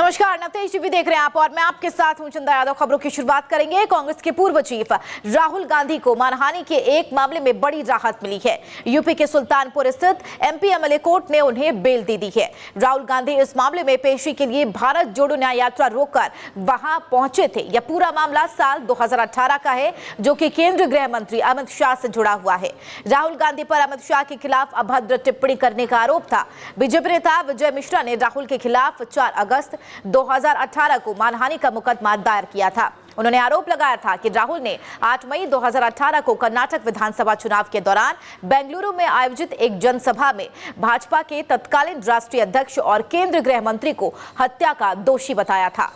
नमस्कार, नवतेज टीवी देख रहे हैं आप और मैं आपके साथ हूं चंदा यादव। खबरों की शुरुआत करेंगे। कांग्रेस के पूर्व चीफ राहुल गांधी को मानहानि के एक मामले में बड़ी राहत मिली है। यूपी के सुल्तानपुर स्थित एमपी एमएलए कोर्ट ने उन्हें बेल दे दी है। राहुल गांधी इस मामले में पेशी के लिए भारत जोड़ो न्याय यात्रा रोककर वहां पहुंचे थे। यह पूरा मामला साल 2018 का है, जो कि केंद्रीय गृह मंत्री अमित शाह से जुड़ा हुआ है। राहुल गांधी पर अमित शाह के खिलाफ अभद्र टिप्पणी करने का आरोप था। बीजेपी नेता विजय मिश्रा ने राहुल के खिलाफ 4 अगस्त 2018 को मानहानि का मुकदमा दायर किया था। उन्होंने आरोप लगाया था कि राहुल ने 8 मई 2018 को कर्नाटक विधानसभा चुनाव के दौरान बेंगलुरु में आयोजित एक जनसभा में भाजपा के तत्कालीन राष्ट्रीय अध्यक्ष और केंद्रीय गृह मंत्री को हत्या का दोषी बताया था।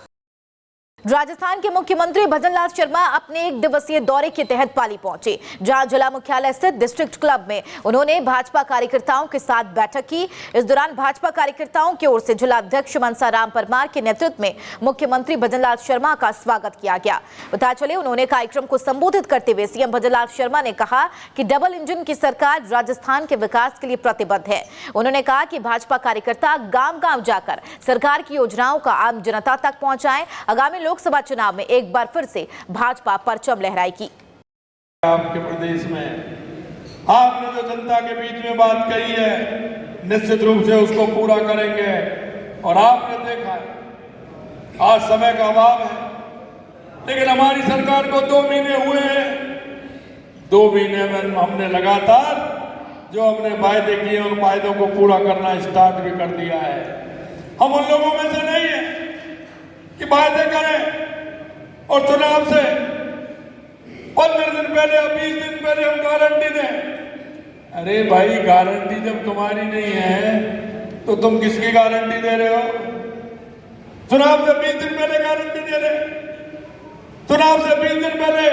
राजस्थान के मुख्यमंत्री भजनलाल शर्मा अपने 1 दिवसीय दौरे के तहत पाली पहुंचे, जहां जिला मुख्यालय स्थित डिस्ट्रिक्ट क्लब में उन्होंने भाजपा कार्यकर्ताओं के साथ बैठक की। इस दौरान भाजपा कार्यकर्ताओं की ओर से जिला अध्यक्ष मनसा राम परमार के नेतृत्व में मुख्यमंत्री भजनलाल शर्मा का स्वागत किया गया। बता चले, उन्होंने कार्यक्रम को संबोधित करते हुए सीएम भजनलाल शर्मा ने कहा कि डबल इंजन की सरकार राजस्थान के विकास के लिए प्रतिबद्ध है। उन्होंने कहा कि भाजपा कार्यकर्ता गांव-गांव जाकर सरकार की योजनाओं का आम जनता तक पहुंचाएं। आगामी लोकसभा चुनाव में एक बार फिर से भाजपा परचम लहराएगी। आपके प्रदेश में आपने जो जनता के बीच में बात कही है, निश्चित रूप से उसको पूरा करेंगे। और आपने देखा है आज समय का अभाव है, लेकिन हमारी सरकार को 2 महीने हुए हैं। 2 महीने में हमने लगातार जो हमने वायदे किए उन वायदों को पूरा करना स्टार्ट भी कर दिया है। हम उन लोगों में से नहीं है कि वायदे करें और चुनाव से 15 दिन पहले या 20 दिन पहले हम गारंटी दें। अरे भाई, गारंटी जब तुम्हारी नहीं है तो तुम किसकी गारंटी दे रहे हो? चुनाव से 20 दिन पहले गारंटी दे रहे, चुनाव से 20 दिन पहले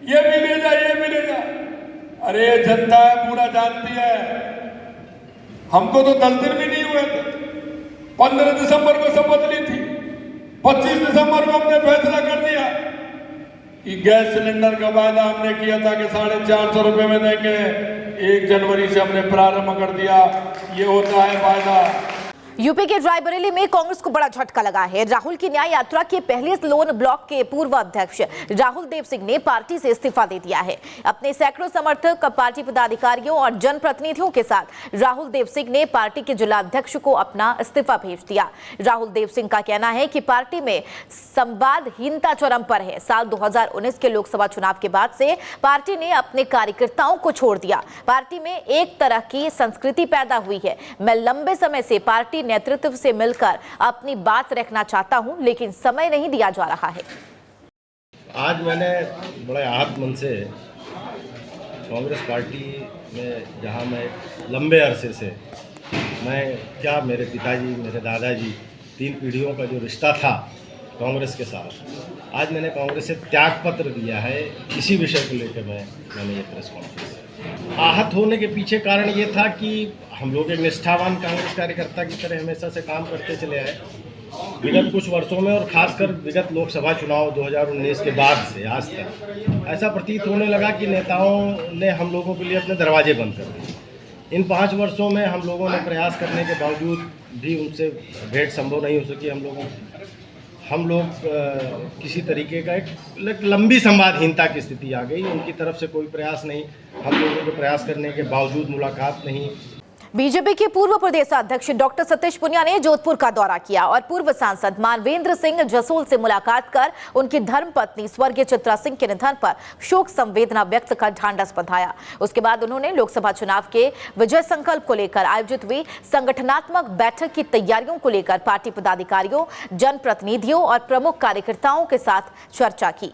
ये मिलेगा ये मिलेगा। अरे जनता है, पूरा जानती है। हमको तो 10 दिन भी नहीं हुए थे। 15 दिसंबर को शपथ ली थी, 25 दिसंबर को हमने फैसला कर दिया कि गैस सिलेंडर का वायदा हमने किया था कि 450 रुपए में देंगे। 1 जनवरी से हमने प्रारंभ कर दिया। ये होता है वायदा। यूपी के रायबरेली में कांग्रेस को बड़ा झटका लगा है। राहुल की न्याय यात्रा के पहले लोन ब्लॉक के पूर्व अध्यक्ष राहुल देव सिंह ने पार्टी से इस्तीफा दे दिया है। अपने सैकड़ों समर्थक, पार्टी पदाधिकारियों और जनप्रतिनिधियों के साथ राहुल देव सिंह ने पार्टी के जिला अध्यक्ष को अपना इस्तीफा भेज दिया। राहुल देव सिंह का कहना है कि पार्टी में संवादहीनता चरम पर है। साल 2019 के लोकसभा चुनाव के बाद से पार्टी ने अपने कार्यकर्ताओं को छोड़ दिया। पार्टी में एक तरह की संस्कृति पैदा हुई है। मैं लंबे समय से पार्टी नेतृत्व से मिलकर अपनी बात रखना चाहता हूं, लेकिन समय नहीं दिया जा रहा है। आज मैंने बड़े आहत मन से कांग्रेस पार्टी में, जहां मैं लंबे अरसे से मेरे पिताजी, मेरे दादाजी, 3 पीढ़ियों का जो रिश्ता था कांग्रेस के साथ, आज मैंने कांग्रेस से त्याग पत्र दिया है। इसी विषय को लेकर मैंने ये प्रेस कॉन्फ्रेंस। आहत होने के पीछे कारण ये था कि हम लोग एक निष्ठावान कांग्रेस कार्यकर्ता की तरह हमेशा से काम करते चले आए। विगत कुछ वर्षों में और खासकर विगत लोकसभा चुनाव 2019 के बाद से आज तक ऐसा प्रतीत होने लगा कि नेताओं ने हम लोगों के लिए अपने दरवाजे बंद कर दिए। इन 5 वर्षों में हम लोगों ने प्रयास करने के बावजूद भी उनसे भेंट संभव नहीं हो सकी। हम लोग किसी तरीके का एक लंबी संवादहीनता की स्थिति आ गई। उनकी तरफ से कोई प्रयास नहीं, हम लोगों के प्रयास करने के बावजूद मुलाकात नहीं। बीजेपी के पूर्व प्रदेशाध्यक्ष डॉक्टर सतीश पुनिया ने जोधपुर का दौरा किया और पूर्व सांसद मानवेंद्र सिंह जसोल से मुलाकात कर उनकी धर्मपत्नी स्वर्गीय चित्रा सिंह के निधन पर शोक संवेदना व्यक्त कर ढांढस बंधाया। उसके बाद उन्होंने लोकसभा चुनाव के विजय संकल्प को लेकर आयोजित हुई संगठनात्मक बैठक की तैयारियों को लेकर पार्टी पदाधिकारियों, जनप्रतिनिधियों और प्रमुख कार्यकर्ताओं के साथ चर्चा की।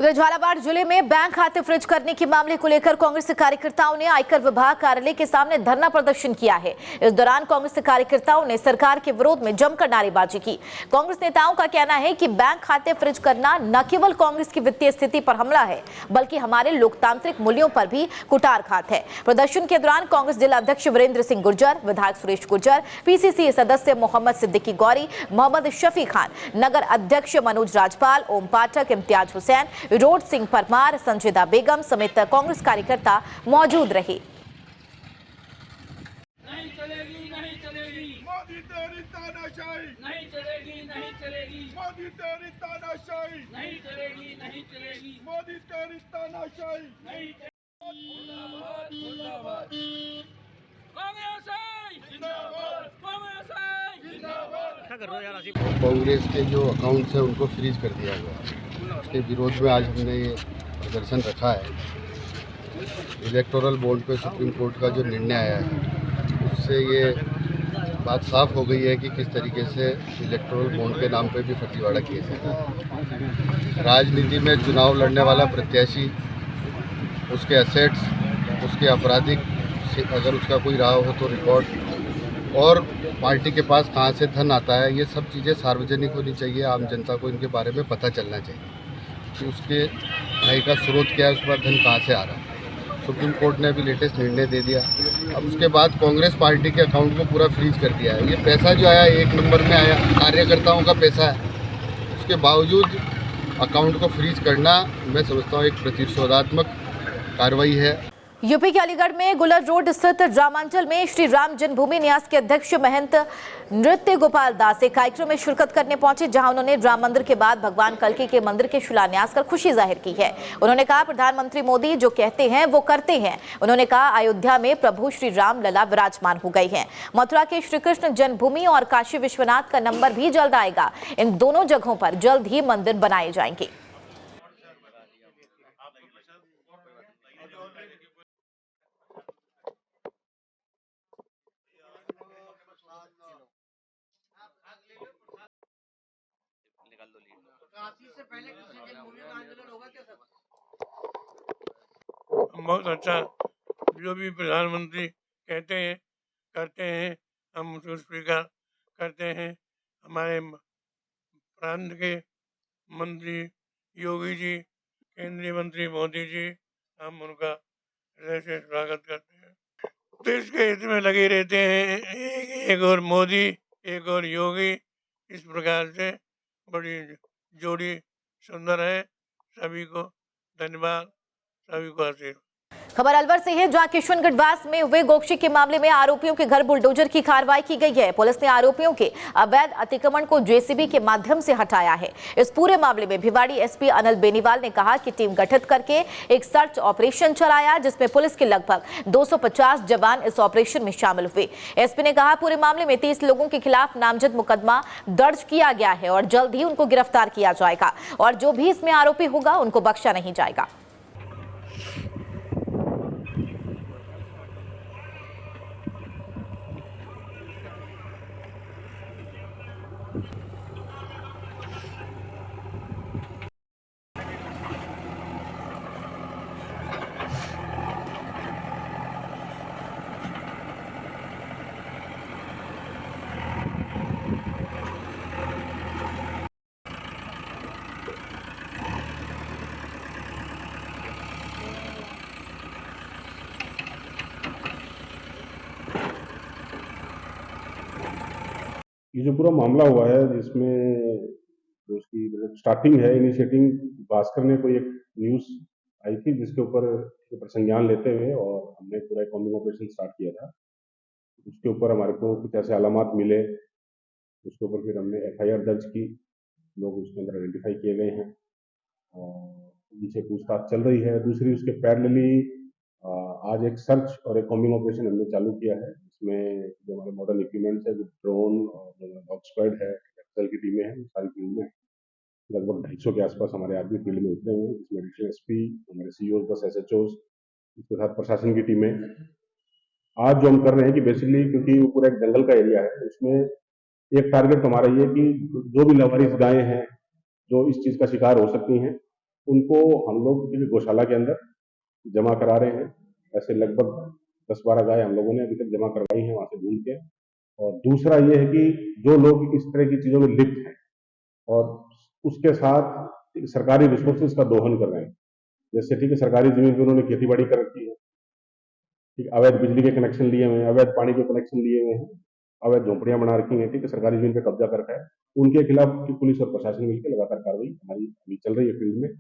उधर झालावाड़ जिले में बैंक खाते फ्रीज करने के मामले को लेकर कांग्रेस के कार्यकर्ताओं ने आयकर विभाग कार्यालय के सामने धरना प्रदर्शन किया है। इस दौरान कांग्रेस के कार्यकर्ताओं ने सरकार के विरोध में जमकर नारेबाजी की। कांग्रेस नेताओं का कहना है कि बैंक खाते फ्रीज करना न केवल कांग्रेस की वित्तीय स्थिति पर हमला है, बल्कि हमारे लोकतांत्रिक मूल्यों पर भी कुठारघात है। प्रदर्शन के दौरान कांग्रेस जिला अध्यक्ष वीरेंद्र सिंह गुर्जर, विधायक सुरेश गुर्जर, पीसीसी सदस्य मोहम्मद सिद्दीकी गौरी, मोहम्मद शफी खान, नगर अध्यक्ष मनोज राजपाल, ओम पाठक, इम्तियाज हुसैन, रोड सिंह परमार, संजिदा बेगम समेत कांग्रेस कार्यकर्ता मौजूद रहे। तानाशाही नहीं चलेगी, नहीं चलेगी, मोदी तेरी तानाशाही नहीं चलेगी, नहीं चलेगी, मोदी तेरी तानाशाही नहीं मुर्दाबाद, मुर्दाबाद, कांग्रेस आई, जिंदाबाद, कांग्रेस आई, जिंदाबाद। कांग्रेस के जो अकाउंट्स हैं उनको फ्रीज कर दिया गया। उसके विरोध में आज हमने ये प्रदर्शन रखा है। इलेक्टोरल बॉन्ड पे सुप्रीम कोर्ट का जो निर्णय आया है उससे ये बात साफ हो गई है कि किस तरीके से इलेक्टोरल बॉन्ड के नाम पे भी फर्जीवाड़ा किया जाएगा। राजनीति में चुनाव लड़ने वाला प्रत्याशी, उसके एसेट्स, उसके आपराधिक अगर उसका कोई रहा हो तो रिकॉर्ड, और पार्टी के पास कहाँ से धन आता है, ये सब चीज़ें सार्वजनिक होनी चाहिए। आम जनता को इनके बारे में पता चलना चाहिए कि उसके आय का स्रोत क्या है, उस पर धन कहाँ से आ रहा है। सुप्रीम कोर्ट ने अभी लेटेस्ट निर्णय दे दिया। अब उसके बाद कांग्रेस पार्टी के अकाउंट को पूरा फ्रीज कर दिया है। ये पैसा जो आया 1 नंबर में आया, कार्यकर्ताओं का पैसा है, उसके बावजूद अकाउंट को फ्रीज करना मैं समझता हूँ एक प्रतिशोधात्मक कार्रवाई है। यूपी के अलीगढ़ में गुलर रोड स्थित रामांचल में श्री राम जन्मभूमि न्यास के अध्यक्ष महंत नृत्य गोपाल दास एक कार्यक्रम में शिरकत करने पहुंचे, जहां उन्होंने राम मंदिर के बाद भगवान कल्की के मंदिर के शिलान्यास कर खुशी जाहिर की है। उन्होंने कहा, प्रधानमंत्री मोदी जो कहते हैं वो करते हैं। उन्होंने कहा, अयोध्या में प्रभु श्री राम लला विराजमान हो गई हैं। मथुरा के श्री कृष्ण जन्मभूमि और काशी विश्वनाथ का नंबर भी जल्द आएगा। इन दोनों जगहों पर जल्द ही मंदिर बनाए जाएंगे। बहुत अच्छा, जो भी प्रधानमंत्री कहते हैं करते हैं, हम उसको स्वीकार करते हैं। हमारे प्रांत के मंत्री योगी जी, केंद्रीय मंत्री मोदी जी, हम उनका हृदय से स्वागत करते हैं। देश के हित में लगे रहते हैं, एक और मोदी, एक और योगी, इस प्रकार से बड़ी जोड़ी सुंदर है। सभी को धन्यवाद, सभी को आशीर्वाद। खबर अलवर से है, जहां किशनगढ़ वास में हुए गोकशी के मामले में आरोपियों के घर बुलडोजर की कार्रवाई की गई है। पुलिस ने आरोपियों के अवैध अतिक्रमण को जेसीबी के माध्यम से हटाया है। इस पूरे मामले में भिवाड़ी एसपी अनिल बेनीवाल ने कहा कि टीम गठित करके एक सर्च ऑपरेशन चलाया, जिसमें पुलिस के लगभग 250 जवान इस ऑपरेशन में शामिल हुए। एसपी ने कहा, पूरे मामले में 30 लोगों के खिलाफ नामजद मुकदमा दर्ज किया गया है और जल्द ही उनको गिरफ्तार किया जाएगा और जो भी इसमें आरोपी होगा उनको बख्शा नहीं जाएगा। ये जो पूरा मामला हुआ है, जिसमें जो उसकी मतलब स्टार्टिंग है, इनिशिएटिंग भास्कर ने कोई एक न्यूज़ आई थी जिसके ऊपर संज्ञान लेते हुए और हमने पूरा एक कॉम्बिंग ऑपरेशन स्टार्ट किया था। उसके ऊपर हमारे को कुछ ऐसे अलामात मिले, उसके ऊपर फिर हमने एफआईआर दर्ज की। लोग उसके अंदर आइडेंटिफाई किए गए हैं और उनसे पूछताछ चल रही है। दूसरी उसके पैरेलली आज एक सर्च और एक कॉम्बिंग ऑपरेशन हमने चालू किया है, जिसमें जो हमारे मॉडर्न इक्विपमेंट्स है, जो ड्रोन और जो डॉग स्क्वाड है, एक्सेल की टीमें हैं, सारी फील्ड में लगभग 250 के आसपास हमारे आदमी फील्ड में उतरे हुए हैं, जिसमें एडिशनल एसपी, हमारे सीईओ, 10 एसएचओज, इसके साथ प्रशासन की टीमें। आज जो हम कर रहे हैं कि बेसिकली क्योंकि वो पूरा एक जंगल का एरिया है, उसमें एक टारगेट हमारा ये कि जो भी लवारिस गायें हैं जो इस चीज का शिकार हो सकती हैं, उनको हम लोग गौशाला के अंदर जमा करा रहे हैं। ऐसे लगभग 10-12 गाय हम लोगों ने अभी तक जमा करवाई हैं वहां से ढूंढ के। और दूसरा ये है कि जो लोग इस तरह की चीजों में लिप्त हैं और उसके साथ सरकारी रिसोर्सेज का दोहन कर रहे हैं, जैसे ठीक है सरकारी जमीन पर उन्होंने खेती बाड़ी कर रखी है, ठीक, अवैध बिजली के कनेक्शन लिए हुए हैं, अवैध पानी के कनेक्शन लिए हुए हैं, अवैध झोंपड़ियां बना रखी हैं, ठीक है, सरकारी जमीन पे कब्जा कर रखा है, उनके खिलाफ पुलिस और प्रशासन मिलकर लगातार कार्रवाई हमारी अभी चल रही है फील्ड में।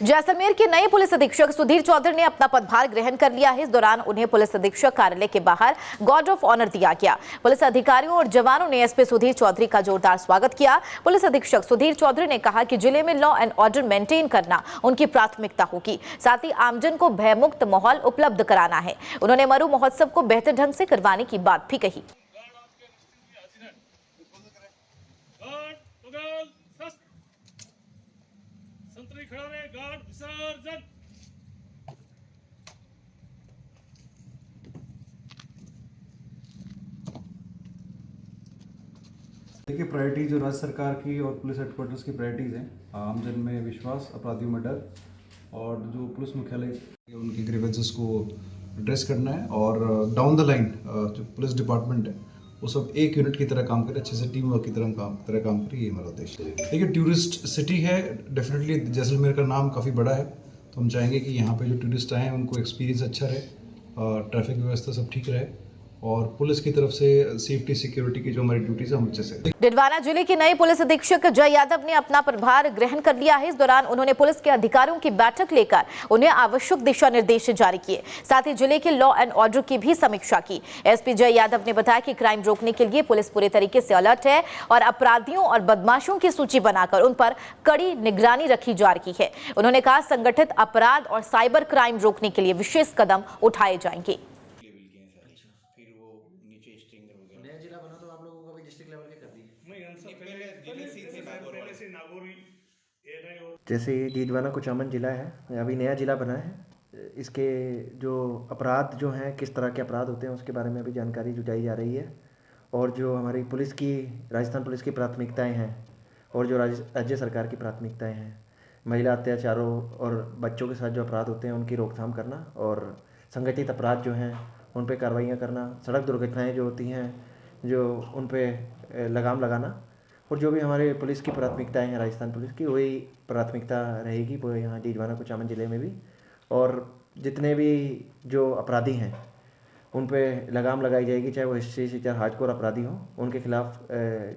जैसलमेर के नए पुलिस अधीक्षक सुधीर चौधरी ने अपना पदभार ग्रहण कर लिया है। इस दौरान उन्हें पुलिस अधीक्षक कार्यालय के बाहर गार्ड ऑफ ऑनर दिया गया। पुलिस अधिकारियों और जवानों ने एसपी सुधीर चौधरी का जोरदार स्वागत किया। पुलिस अधीक्षक सुधीर चौधरी ने कहा कि जिले में लॉ एंड ऑर्डर मेंटेन करना उनकी प्राथमिकता होगी, साथ ही आमजन को भयमुक्त माहौल उपलब्ध कराना है। उन्होंने मरु महोत्सव को बेहतर ढंग से करवाने की बात भी कही। देखिए, प्रायोरिटी जो राज्य सरकार की और पुलिस हेडक्वार्टर्स की प्रायोरिटीज़ हैं, आमजन में विश्वास, अपराधियों में डर, और जो पुलिस मुख्यालय उनकी ग्रीवेंसेस को एड्रेस करना है। और डाउन द लाइन जो पुलिस डिपार्टमेंट है वो सब एक यूनिट की तरह काम करे, अच्छे से टीम वर्क की तरह काम करे, ये हमारा उद्देश्य है। देखिए, टूरिस्ट सिटी है, डेफिनेटली जैसलमेर का नाम काफ़ी बड़ा है, तो हम चाहेंगे कि यहाँ पे जो टूरिस्ट आए हैं उनको एक्सपीरियंस अच्छा रहे, ट्रैफिक व्यवस्था सब ठीक रहे, और पुलिस की तरफ से सेफ्टी सिक्योरिटी की जो हमारी ड्यूटीज है हम अच्छे से। डिडवाना जिले के नए पुलिस अधीक्षक जय यादव ने अपना प्रभार ग्रहण कर लिया है। इस दौरान उन्होंने पुलिस के अधिकारियों की बैठक लेकर उन्हें आवश्यक दिशा निर्देश जारी किए, साथ ही जिले के लॉ एंड ऑर्डर की भी समीक्षा की। एसपी जय यादव ने बताया कि क्राइम रोकने के लिए पुलिस पूरे तरीके से अलर्ट है और अपराधियों और बदमाशों की सूची बनाकर उन पर कड़ी निगरानी रखी जा रही है। उन्होंने कहा संगठित अपराध और साइबर क्राइम रोकने के लिए विशेष कदम उठाए जाएंगे। जैसे ये डीडवाना कुचामन ज़िला है, अभी नया ज़िला बना है, इसके जो अपराध जो हैं, किस तरह के अपराध होते हैं उसके बारे में अभी जानकारी जुटाई जा रही है। और जो हमारी पुलिस की, राजस्थान पुलिस की प्राथमिकताएं हैं और जो राज्य सरकार की प्राथमिकताएं हैं, महिला अत्याचारों और बच्चों के साथ जो अपराध होते हैं उनकी रोकथाम करना, और संगठित अपराध जो हैं उन पर कार्रवाइयाँ करना, सड़क दुर्घटनाएँ जो होती हैं जो उन पर लगाम लगाना, और जो भी हमारे पुलिस की प्राथमिकताएं हैं राजस्थान पुलिस की, वही प्राथमिकता रहेगी वो यहाँ डीडवाना कुचामन ज़िले में भी। और जितने भी जो अपराधी हैं उन पे लगाम लगाई जाएगी, चाहे वो हिस्ट्री से चाहे हार्डकोर अपराधी हों, उनके खिलाफ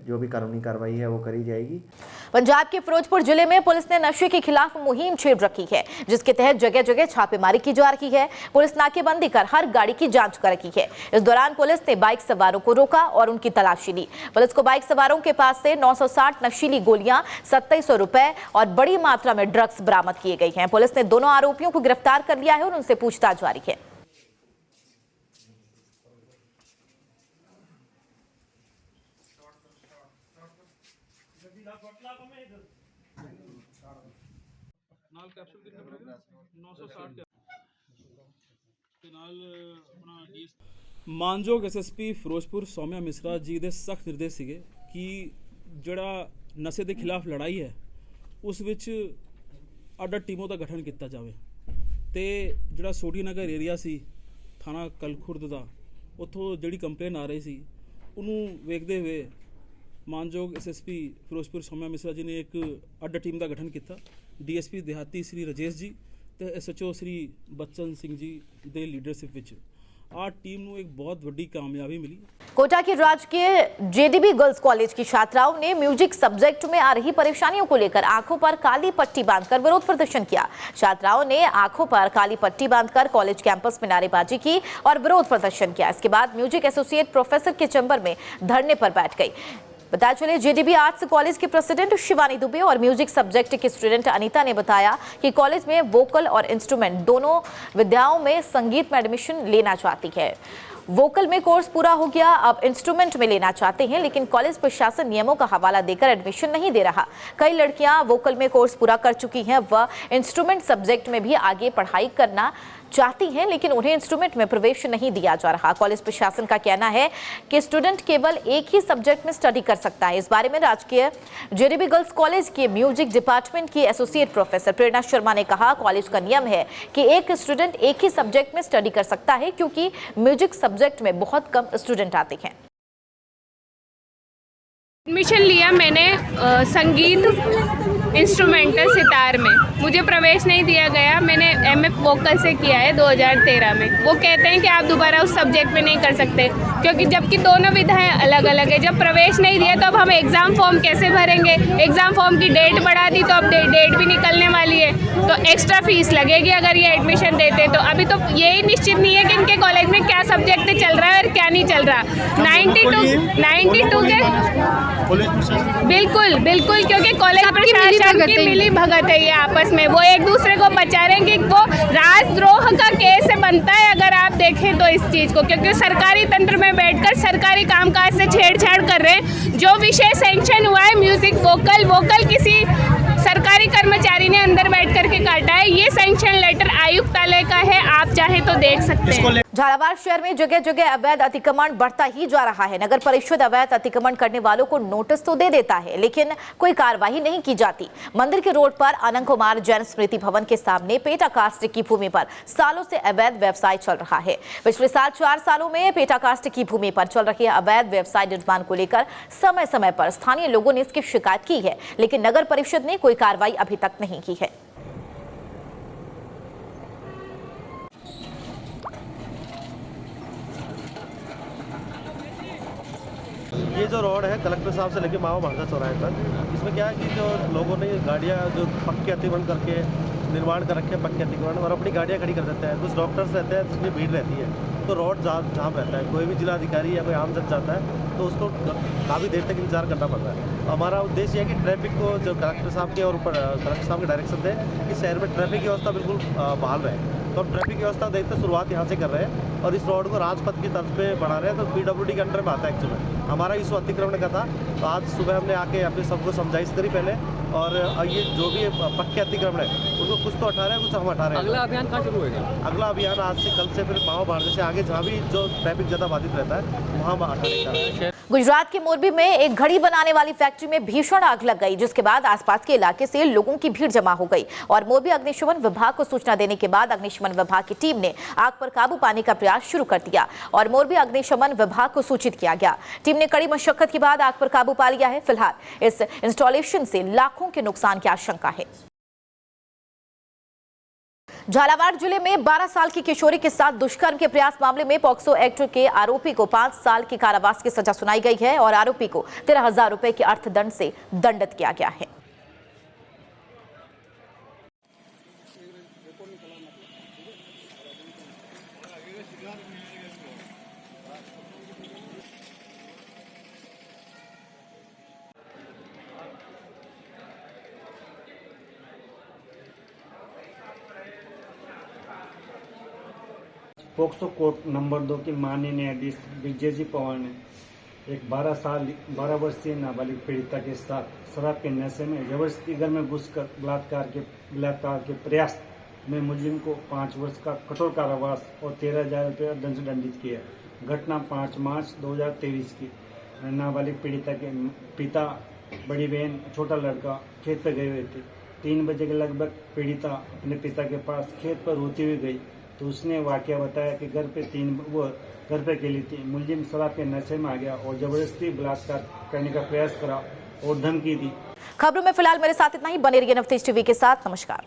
जो भी कानूनी कार्रवाई है वो करी जाएगी। पंजाब के फिरोजपुर जिले में पुलिस ने नशे के खिलाफ मुहिम छेड़ रखी है, जिसके तहत जगह जगह छापेमारी की जा रही है। पुलिस नाकेबंदी कर हर गाड़ी की जांच कर रही है। इस दौरान पुलिस ने बाइक सवारों को रोका और उनकी तलाशी ली। पुलिस को बाइक सवारों के पास से 960 नशीली गोलियां, 2700 रुपए और बड़ी मात्रा में ड्रग्स बरामद किए गए हैं। पुलिस ने दोनों आरोपियों को गिरफ्तार कर लिया है और उनसे पूछताछ जारी है। ਮਾਨਯੋਗ ਐਸਐਸਪੀ ਫਿਰੋਜ਼ਪੁਰ ਸੌਮਿਆ ਮਿਸਰਾ ਜੀ ਦੇ ਸਖਤ ਨਿਰਦੇਸ਼ ਸੀਗੇ ਕਿ ਜਿਹੜਾ ਨਸ਼ੇ ਦੇ ਖਿਲਾਫ ਲੜਾਈ ਹੈ ਉਸ ਵਿੱਚ ਅੱਡ ਟੀਮੋਂ ਦਾ ਗਠਨ ਕੀਤਾ ਜਾਵੇ ਤੇ ਜਿਹੜਾ ਸੋਢੀ ਨਗਰ ਏਰੀਆ ਸੀ ਥਾਣਾ ਕਲਖੁਰਦ ਦਾ, ਉੱਥੋਂ ਜਿਹੜੀ ਕੰਪਲੇਨ ਆ ਰਹੀ ਸੀ ਉਹਨੂੰ ਵੇਖਦੇ ਹੋਏ ਮਾਨਯੋਗ ਐਸਐਸਪੀ ਫਿਰੋਜ਼ਪੁਰ ਸੌਮਿਆ ਮਿਸਰਾ ਜੀ ਨੇ ਇੱਕ ਅੱਡ ਟੀਮ ਦਾ ਗਠਨ ਕੀਤਾ। ਡੀਐਸਪੀ ਦਿਹਾਤੀ श्री राजेश जी ਤੇ ਐਸਐਚਓ श्री बच्चन सिंह जी ਦੇ ਲੀਡਰਸ਼ਿਪ ਵਿੱਚ आज टीम को एक बहुत बड़ी कामयाबी मिली। कोटा के राजकीय जेडीबी गर्ल्स कॉलेज की छात्राओं ने म्यूजिक सब्जेक्ट में आ रही परेशानियों को लेकर आंखों पर काली पट्टी बांधकर विरोध प्रदर्शन किया। छात्राओं ने आंखों पर काली पट्टी बांधकर कॉलेज कैंपस में नारेबाजी की और विरोध प्रदर्शन किया। इसके बाद म्यूजिक एसोसिएट प्रोफेसर के चैम्बर में धरने पर बैठ गई। बताया चले जेडीबी आर्ट्स कॉलेज के प्रेसिडेंट शिवानी दुबे और म्यूजिक सब्जेक्ट की स्टूडेंट अनीता ने बताया कि कॉलेज में वोकल और इंस्ट्रूमेंट दोनों विद्याओं में संगीत में एडमिशन लेना चाहती है। वोकल में कोर्स पूरा हो गया, अब इंस्ट्रूमेंट में लेना चाहते हैं, लेकिन कॉलेज प्रशासन नियमों का हवाला देकर एडमिशन नहीं दे रहा। कई लड़कियां वोकल में कोर्स पूरा कर चुकी हैं, वह इंस्ट्रूमेंट सब्जेक्ट में भी आगे पढ़ाई करना चाहती हैं, लेकिन उन्हें इंस्ट्रूमेंट में प्रवेश नहीं दिया जा रहा। कॉलेज प्रशासन का कहना है कि स्टूडेंट केवल एक ही सब्जेक्ट में स्टडी कर सकता है। इस बारे में राजकीय जेडीबी गर्ल्स कॉलेज के म्यूजिक डिपार्टमेंट की एसोसिएट प्रोफेसर प्रेरणा शर्मा ने कहा, कॉलेज का नियम है कि एक स्टूडेंट एक ही सब्जेक्ट में स्टडी कर सकता है, क्योंकि म्यूजिक सब्जेक्ट में बहुत कम स्टूडेंट आते हैं। एडमिशन लिया मैंने संगीत इंस्ट्रूमेंटल सितार में, मुझे प्रवेश नहीं दिया गया। मैंने एमए वोकल से किया है 2013 में। वो कहते हैं कि आप दोबारा उस सब्जेक्ट में नहीं कर सकते, क्योंकि जबकि दोनों विधाएं अलग अलग है। जब प्रवेश नहीं दिया तो अब हम एग्ज़ाम फॉर्म कैसे भरेंगे? एग्ज़ाम फॉर्म की डेट बढ़ा दी तो अब डेट भी निकलने वाली है। तो एक्स्ट्रा फीस लगेगी अगर ये एडमिशन देते। तो अभी तो यही निश्चित नहीं है कि इनके कॉलेज में क्या सब्जेक्ट चल रहा है और क्या नहीं चल रहा। 92 के बिल्कुल बिल्कुल, क्योंकि कॉलेज प्रशासन की मिली भगत है ये आपस में, वो एक दूसरे को बचा रहे हैं कि वो राजद्रोह का केस बनता है अगर आप देखें तो इस चीज़ को, क्योंकि सरकारी तंत्र में बैठकर सरकारी कामकाज से छेड़छाड़ कर रहे हैं। जो विषय सैंक्शन हुआ है म्यूजिक वोकल किसी सरकारी कर्मचारी ने अंदर बैठ करके काटा है। ये सैंक्शन लेटर आयुक्तालय का है, आप चाहे तो देख सकते हैं। झालावाड़ शहर में जगह जगह अवैध अतिक्रमण बढ़ता ही जा रहा है। नगर परिषद अवैध अतिक्रमण करने वालों को नोटिस तो दे देता है, लेकिन कोई कार्रवाई नहीं की जाती। मंदिर के रोड पर आनंद कुमार जैन स्मृति भवन के सामने पेटा कास्ट की भूमि पर सालों से अवैध व्यवसाय चल रहा है। पिछले 4 सालों में पेटा कास्ट की भूमि पर चल रहे अवैध व्यवसाय निर्माण को लेकर समय समय पर स्थानीय लोगों ने इसकी शिकायत की है, लेकिन नगर परिषद ने कोई कार्रवाई अभी तक नहीं की है। ये जो रोड है कलेक्टर साहब से लेके मावा भांजा चौराहे तक, इसमें क्या है कि जो लोगों ने गाड़ियाँ जो पक्के अतिक्रमण करके निर्माण कर रखे हैं, पक्के अतिक्रमण, और अपनी गाड़ियाँ खड़ी कर देते हैं। कुछ डॉक्टर्स रहते हैं जिसमें भीड़ रहती है, तो रोड जाम रहता है। कोई भी जिलाधिकारी या कोई आम जन जाता है तो उसको काफ़ी देर तक इंतजार करना पड़ता है। हमारा उद्देश्य है कि ट्रैफिक को जो कलेक्टर साहब के और कलेक्टर साहब के डायरेक्शन थे कि शहर में ट्रैफिक व्यवस्था बिल्कुल बहाल रहे। तो हम ट्रैफिक व्यवस्था देखते शुरुआत यहाँ से कर रहे हैं और इस रोड को राजपथ की तर्ज पे बढ़ा रहे हैं। तो PWD के अंडर में आता है एक्चुअली। हमारा इस अतिक्रमण का था, तो आज सुबह हमने आके अपने सबको समझाइश करी पहले, और ये जो भी पक्के अतिक्रमण है उनको कुछ तो हटा रहे हैं, कुछ हम हटा रहे हैं। अगला अभियान कहाँ शुरू होगा? अगला अभियान आज से, कल से, फिर माओ भाड़े से आगे जहाँ भी जो ट्रैफिक ज़्यादा बाधित रहता है वहाँ हटाने का है। गुजरात के मोरबी में एक घड़ी बनाने वाली फैक्ट्री में भीषण आग लग गई, जिसके बाद आसपास के इलाके से लोगों की भीड़ जमा हो गई और मोरबी अग्निशमन विभाग को सूचना देने के बाद अग्निशमन विभाग की टीम ने आग पर काबू पाने का प्रयास शुरू कर दिया और मोरबी अग्निशमन विभाग को सूचित किया गया। टीम ने कड़ी मशक्कत के बाद आग पर काबू पा लिया है। फिलहाल इस इंस्टॉलेशन से लाखों के नुकसान की आशंका है। झालावाड़ जिले में 12 साल की किशोरी के साथ दुष्कर्म के प्रयास मामले में पॉक्सो एक्ट के आरोपी को 5 साल की कारावास की सजा सुनाई गई है और आरोपी को 13,000 रुपए के अर्थदंड से दंडित किया गया है। पोक्सो कोर्ट नंबर 2 की माननीय न्यायाधीश विजय जी पवार ने एक 12 वर्षीय नाबालिग पीड़िता के साथ शराब के नशे में जबरदस्ती घर में घुसकर बलात्कार के प्रयास में मुलजिम को 5 वर्ष का कठोर कारावास और 13,000 रुपये दंड से दंडित किया। घटना 5 मार्च 2023 की। नाबालिग पीड़िता के पिता, बड़ी बहन, छोटा लड़का खेत पर गए हुए थे। 3 बजे के लगभग पीड़िता अपने पिता के पास खेत पर रोती हुई गई तो उसने वाकया बताया कि घर पे अकेली थी। मुलजिम शराब के नशे में आ गया और जबरदस्ती बलात्कार करने का प्रयास करा और धमकी दी। खबरों में फिलहाल मेरे साथ इतना ही। बने रहिए नवतेज टीवी के साथ। नमस्कार।